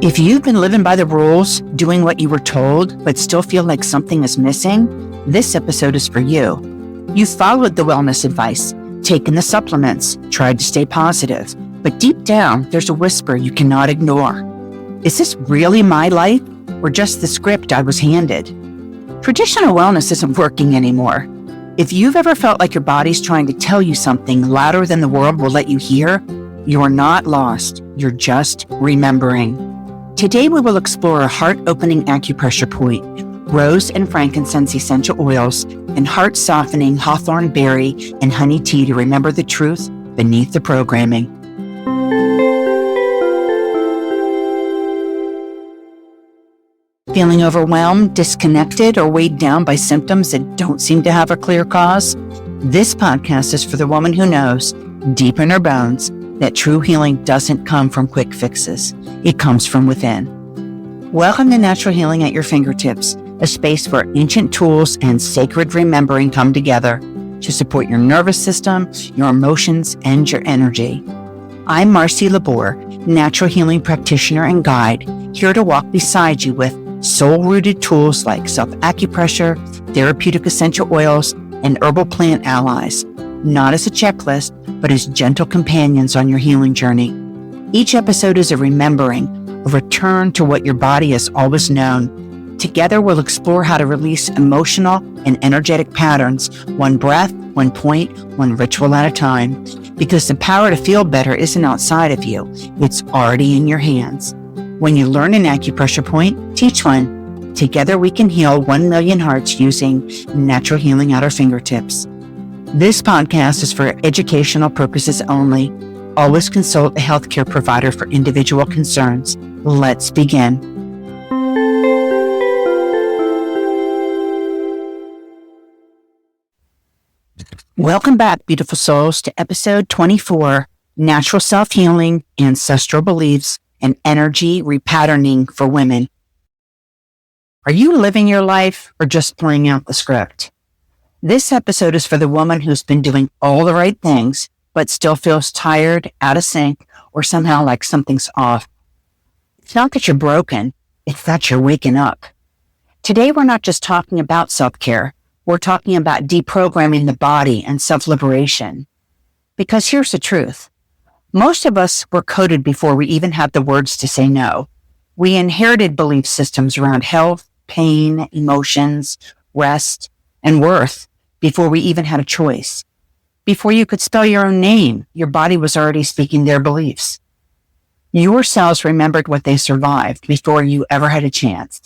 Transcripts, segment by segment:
If you've been living by the rules, doing what you were told, but still feel like something is missing, this episode is for you. You followed the wellness advice, taken the supplements, tried to stay positive, but deep down, there's a whisper you cannot ignore. Is this really my life, or just the script I was handed? Traditional wellness isn't working anymore. If you've ever felt like your body's trying to tell you something louder than the world will let you hear, you are not lost. You're just remembering. Today, we will explore a heart-opening acupressure point, rose and frankincense essential oils, and heart-softening hawthorn berry and honey tea to remember the truth beneath the programming. Feeling overwhelmed, disconnected, or weighed down by symptoms that don't seem to have a clear cause? This podcast is for the woman who knows, deep in her bones, that true healing doesn't come from quick fixes. It comes from within. Welcome to Natural Healing at Your Fingertips, a space where ancient tools and sacred remembering come together to support your nervous system, your emotions, and your energy. I'm Marci Lubore, natural healing practitioner and guide, here to walk beside you with soul-rooted tools like self-acupressure, therapeutic essential oils, and herbal plant allies, not as a checklist, but as gentle companions on your healing journey. Each episode is a remembering, a return to what your body has always known. Together, we'll explore how to release emotional and energetic patterns, one breath, one point, one ritual at a time. Because the power to feel better isn't outside of you, it's already in your hands. When you learn an acupressure point, teach one. Together, we can heal 1 million hearts using natural healing at our fingertips. This podcast is for educational purposes only. Always consult a healthcare provider for individual concerns. Let's begin. Welcome back, beautiful souls, to episode 24, Natural Self-Healing, Ancestral Beliefs, and Energy Repatterning for Women. Are you living your life or just playing out the script? This episode is for the woman who's been doing all the right things, but still feels tired, out of sync, or somehow like something's off. It's not that you're broken, it's that you're waking up. Today, we're not just talking about self-care. We're talking about deprogramming the body and self-liberation. Because here's the truth. Most of us were coded before we even had the words to say no. We inherited belief systems around health, pain, emotions, rest, and worth before we even had a choice. Before you could spell your own name, your body was already speaking their beliefs. Your cells remembered what they survived before you ever had a chance.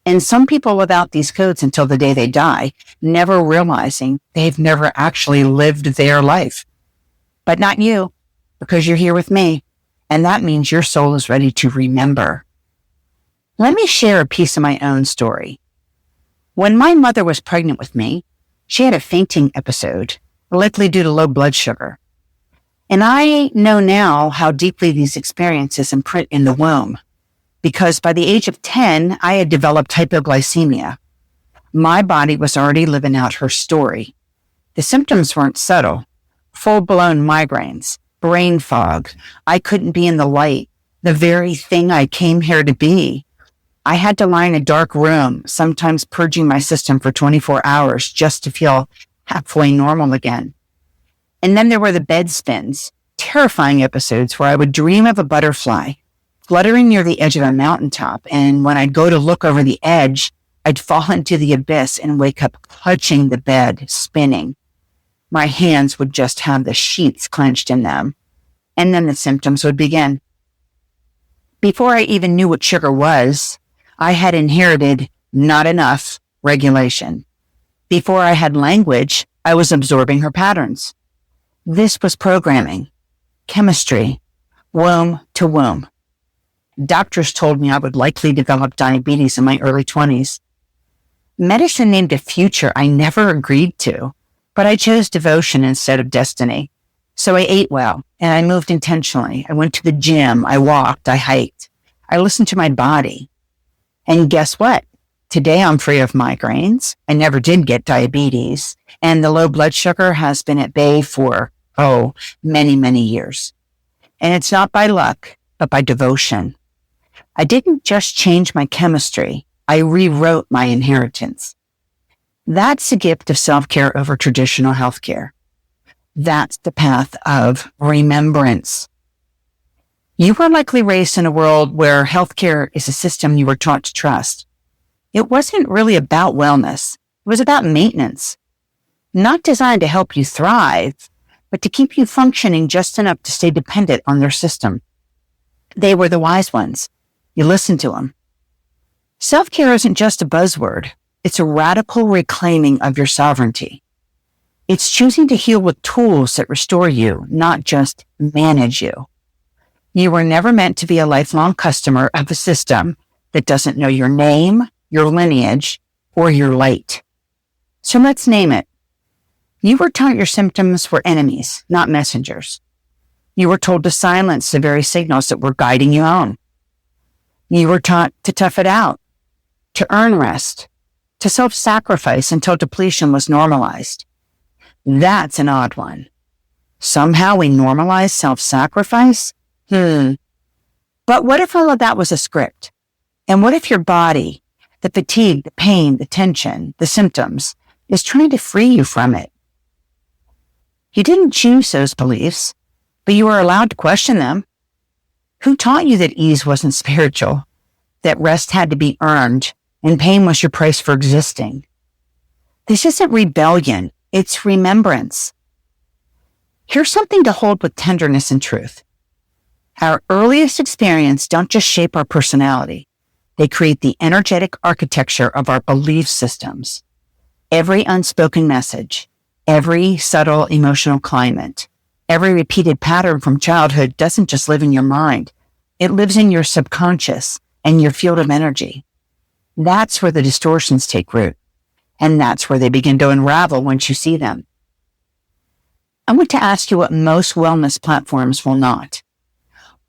And some people live out these codes until the day they die, never realizing they've never actually lived their life. But not you, because you're here with me, and that means your soul is ready to remember. Let me share a piece of my own story. When my mother was pregnant with me, she had a fainting episode, likely due to low blood sugar. And I know now how deeply these experiences imprint in the womb, because by the age of 10, I had developed hypoglycemia. My body was already living out her story. The symptoms weren't subtle. Full-blown migraines, brain fog. I couldn't be in the light, the very thing I came here to be. I had to lie in a dark room, sometimes purging my system for 24 hours just to feel halfway normal again. And then there were the bed spins, terrifying episodes where I would dream of a butterfly fluttering near the edge of a mountaintop. And when I'd go to look over the edge, I'd fall into the abyss and wake up clutching the bed, spinning. My hands would just have the sheets clenched in them. And then the symptoms would begin. Before I even knew what sugar was, I had inherited not enough regulation. Before I had language, I was absorbing her patterns. This was programming, chemistry, womb to womb. Doctors told me I would likely develop diabetes in my early 20s. Medicine named a future I never agreed to, but I chose devotion instead of destiny. So I ate well, and I moved intentionally. I went to the gym, I walked, I hiked. I listened to my body. And guess what? Today I'm free of migraines. I never did get diabetes. And the low blood sugar has been at bay for, many, many years. And it's not by luck, but by devotion. I didn't just change my chemistry. I rewrote my inheritance. That's the gift of self-care over traditional healthcare. That's the path of remembrance. You were likely raised in a world where healthcare is a system you were taught to trust. It wasn't really about wellness. It was about maintenance. Not designed to help you thrive, but to keep you functioning just enough to stay dependent on their system. They were the wise ones. You listened to them. Self-care isn't just a buzzword. It's a radical reclaiming of your sovereignty. It's choosing to heal with tools that restore you, not just manage you. You were never meant to be a lifelong customer of a system that doesn't know your name, your lineage, or your light. So let's name it. You were taught your symptoms were enemies, not messengers. You were told to silence the very signals that were guiding you on. You were taught to tough it out, to earn rest, to self-sacrifice until depletion was normalized. That's an odd one. Somehow we normalize self-sacrifice? But what if all of that was a script? And what if your body, the fatigue, the pain, the tension, the symptoms, is trying to free you from it? You didn't choose those beliefs, but you were allowed to question them. Who taught you that ease wasn't spiritual, that rest had to be earned, and pain was your price for existing? This isn't rebellion, it's remembrance. Here's something to hold with tenderness and truth. Our earliest experiences don't just shape our personality. They create the energetic architecture of our belief systems. Every unspoken message, every subtle emotional climate, every repeated pattern from childhood doesn't just live in your mind. It lives in your subconscious and your field of energy. That's where the distortions take root. And that's where they begin to unravel once you see them. I want to ask you what most wellness platforms will not.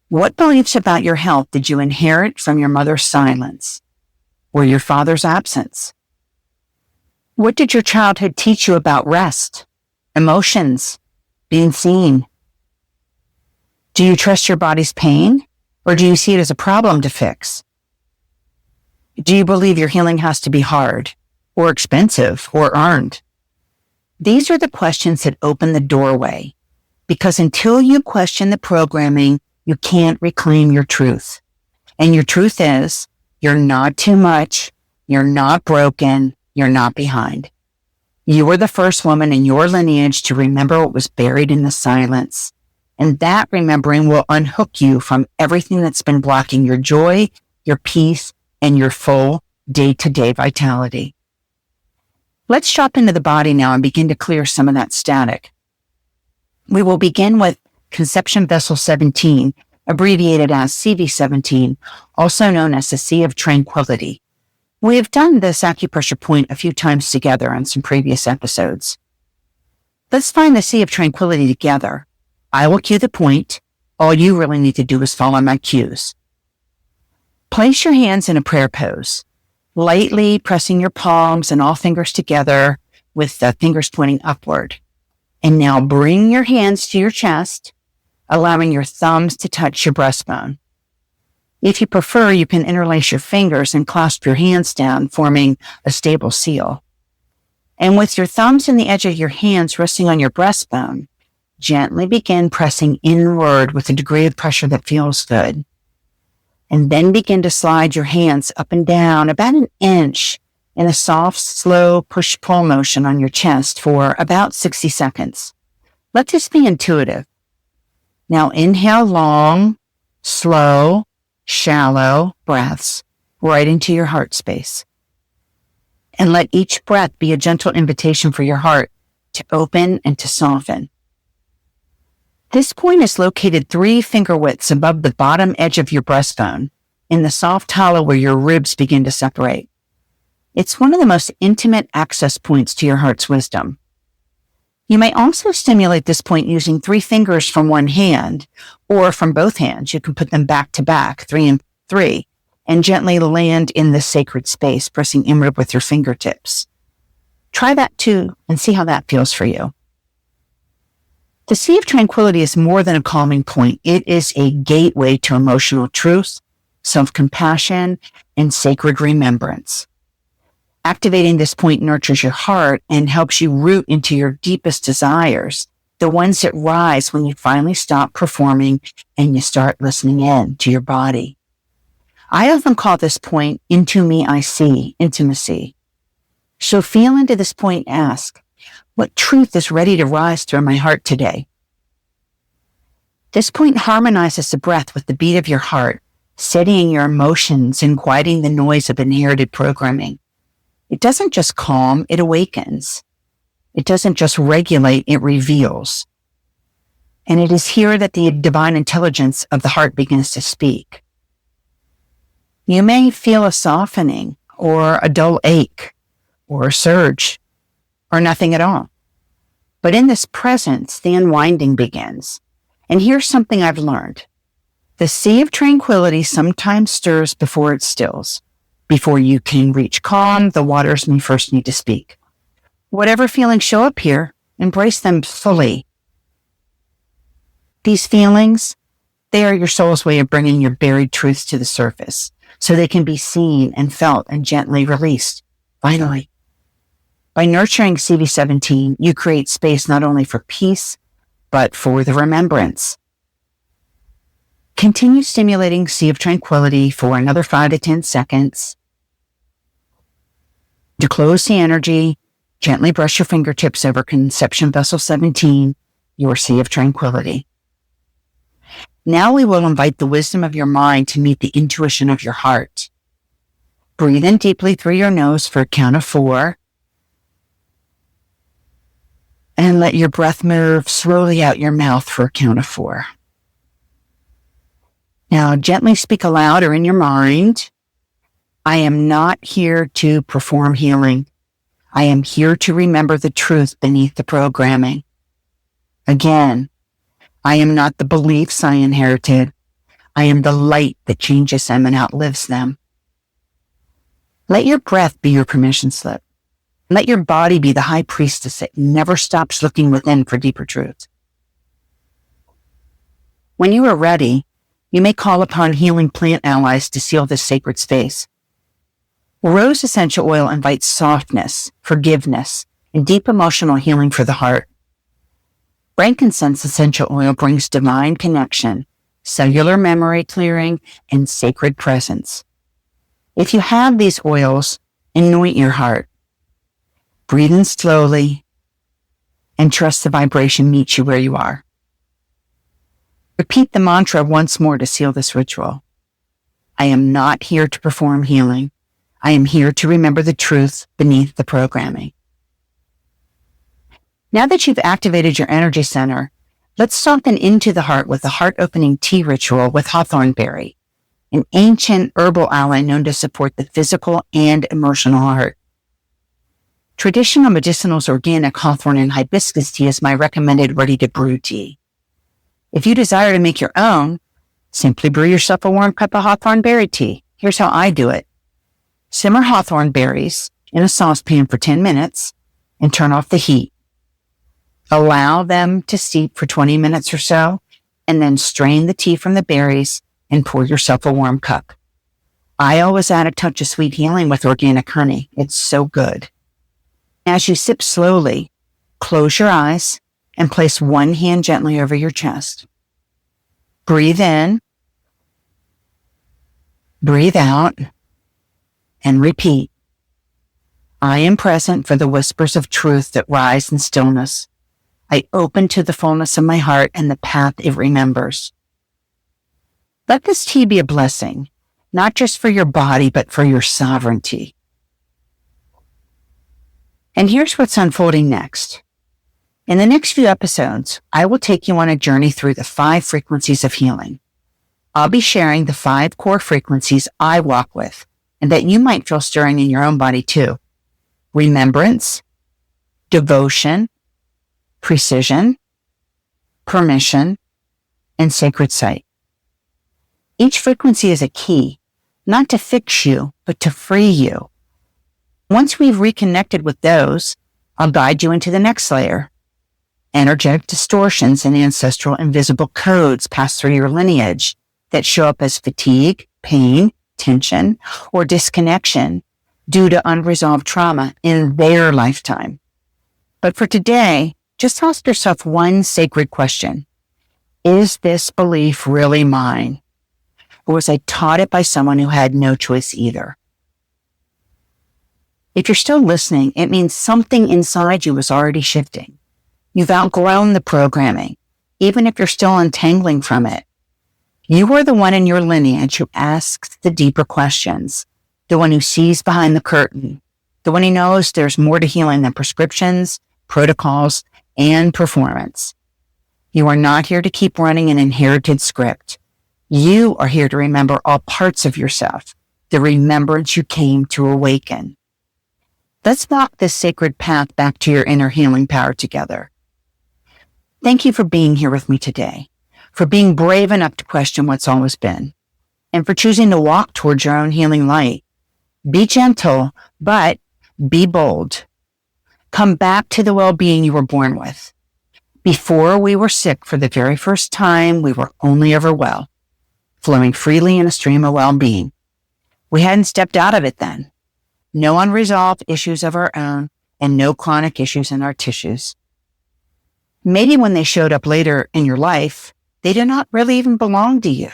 What beliefs about your health did you inherit from your mother's silence or your father's absence? What did your childhood teach you about rest, emotions, being seen? Do you trust your body's pain, or do you see it as a problem to fix? Do you believe your healing has to be hard, or expensive, or earned? These are the questions that open the doorway, because until you question the programming, you can't reclaim your truth. And your truth is, you're not too much, you're not broken, you're not behind. You were the first woman in your lineage to remember what was buried in the silence. And that remembering will unhook you from everything that's been blocking your joy, your peace, and your full day-to-day vitality. Let's drop into the body now and begin to clear some of that static. We will begin with Conception Vessel 17, abbreviated as CV17, also known as the Sea of Tranquility. We have done this acupressure point a few times together on some previous episodes. Let's find the Sea of Tranquility together. I will cue the point. All you really need to do is follow my cues. Place your hands in a prayer pose, lightly pressing your palms and all fingers together with the fingers pointing upward. And now bring your hands to your chest, allowing your thumbs to touch your breastbone. If you prefer, you can interlace your fingers and clasp your hands down, forming a stable seal. And with your thumbs and the edge of your hands resting on your breastbone, gently begin pressing inward with a degree of pressure that feels good. And then begin to slide your hands up and down about an inch in a soft, slow push-pull motion on your chest for about 60 seconds. Let this be intuitive. Now inhale long, slow, shallow breaths right into your heart space. And let each breath be a gentle invitation for your heart to open and to soften. This point is located 3 finger widths above the bottom edge of your breastbone, in the soft hollow where your ribs begin to separate. It's one of the most intimate access points to your heart's wisdom. You may also stimulate this point using 3 fingers from one hand, or from both hands. You can put them back to back, 3 and 3, and gently land in this sacred space, pressing inward with your fingertips. Try that too, and see how that feels for you. The Sea of Tranquility is more than a calming point. It is a gateway to emotional truth, self-compassion, and sacred remembrance. Activating this point nurtures your heart and helps you root into your deepest desires, the ones that rise when you finally stop performing and you start listening in to your body. I often call this point into me I see, intimacy. So feel into this point and ask, what truth is ready to rise through my heart today? This point harmonizes the breath with the beat of your heart, steadying your emotions and quieting the noise of inherited programming. It doesn't just calm, it awakens. It doesn't just regulate, it reveals. And it is here that the divine intelligence of the heart begins to speak. You may feel a softening or a dull ache or a surge or nothing at all. But in this presence, the unwinding begins. And here's something I've learned. The sea of tranquility sometimes stirs before it stills. Before you can reach calm, the waters may first need to speak. Whatever feelings show up here, embrace them fully. These feelings, they are your soul's way of bringing your buried truths to the surface, so they can be seen and felt and gently released. Finally, by nurturing CV17, you create space not only for peace, but for the remembrance. Continue stimulating Sea of Tranquility for another 5 to 10 seconds. To close the energy, gently brush your fingertips over Conception Vessel 17, your Sea of Tranquility. Now we will invite the wisdom of your mind to meet the intuition of your heart. Breathe in deeply through your nose for a count of 4. And let your breath move slowly out your mouth for a count of 4. Now gently speak aloud or in your mind, I am not here to perform healing. I am here to remember the truth beneath the programming. Again, I am not the beliefs I inherited. I am the light that changes them and outlives them. Let your breath be your permission slip. Let your body be the high priestess that never stops looking within for deeper truth. When you are ready, you may call upon healing plant allies to seal this sacred space. Rose essential oil invites softness, forgiveness, and deep emotional healing for the heart. Frankincense essential oil brings divine connection, cellular memory clearing, and sacred presence. If you have these oils, anoint your heart. Breathe in slowly and trust the vibration meets you where you are. Repeat the mantra once more to seal this ritual. I am not here to perform healing. I am here to remember the truth beneath the programming. Now that you've activated your energy center, let's soften into the heart with the heart-opening tea ritual with Hawthorn berry, an ancient herbal ally known to support the physical and emotional heart. Traditional medicinals organic Hawthorn and hibiscus tea is my recommended ready-to-brew tea. If you desire to make your own, simply brew yourself a warm cup of Hawthorn berry tea. Here's how I do it. Simmer Hawthorn berries in a saucepan for 10 minutes and turn off the heat. Allow them to steep for 20 minutes or so, and then strain the tea from the berries and pour yourself a warm cup. I always add a touch of sweet healing with organic honey. It's so good. As you sip slowly, close your eyes and place one hand gently over your chest. Breathe in, breathe out, and repeat. I am present for the whispers of truth that rise in stillness. I open to the fullness of my heart and the path it remembers. Let this tea be a blessing, not just for your body, but for your sovereignty. And here's what's unfolding next. In the next few episodes, I will take you on a journey through the 5 frequencies of healing. I'll be sharing the 5 core frequencies I walk with, and that you might feel stirring in your own body too. Remembrance, devotion, precision, permission, and sacred sight. Each frequency is a key, not to fix you, but to free you. Once we've reconnected with those, I'll guide you into the next layer. Energetic distortions and ancestral invisible codes pass through your lineage that show up as fatigue, pain, tension, or disconnection due to unresolved trauma in their lifetime. But for today, just ask yourself one sacred question. Is this belief really mine? Or was I taught it by someone who had no choice either? If you're still listening, it means something inside you is already shifting. You've outgrown the programming, even if you're still untangling from it. You are the one in your lineage who asks the deeper questions, the one who sees behind the curtain, the one who knows there's more to healing than prescriptions, protocols, and performance. You are not here to keep running an inherited script. You are here to remember all parts of yourself, the remembrance you came to awaken. Let's walk this sacred path back to your inner healing power together. Thank you for being here with me today, for being brave enough to question what's always been, and for choosing to walk towards your own healing light. Be gentle, but be bold. Come back to the well-being you were born with. Before we were sick for the very first time, we were only ever well, flowing freely in a stream of well-being. We hadn't stepped out of it then. No unresolved issues of our own and no chronic issues in our tissues. Maybe when they showed up later in your life, they did not really even belong to you.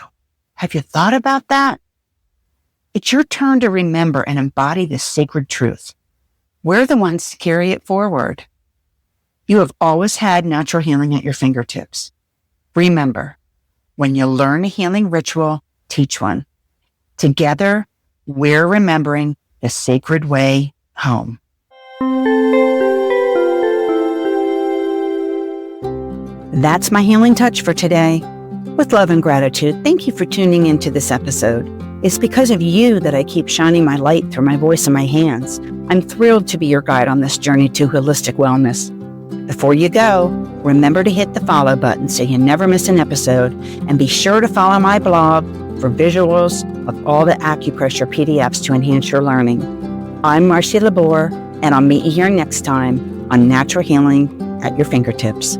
Have you thought about that? It's your turn to remember and embody this sacred truth. We're the ones to carry it forward. You have always had natural healing at your fingertips. Remember, when you learn a healing ritual, teach one. Together, we're remembering the sacred way home. That's my healing touch for today. With love and gratitude, thank you for tuning into this episode. It's because of you that I keep shining my light through my voice and my hands. I'm thrilled to be your guide on this journey to holistic wellness. Before you go, remember to hit the follow button so you never miss an episode, and be sure to follow my blog for visuals of all the acupressure PDFs to enhance your learning. I'm Marci Lubore, and I'll meet you here next time on Natural Healing at Your Fingertips.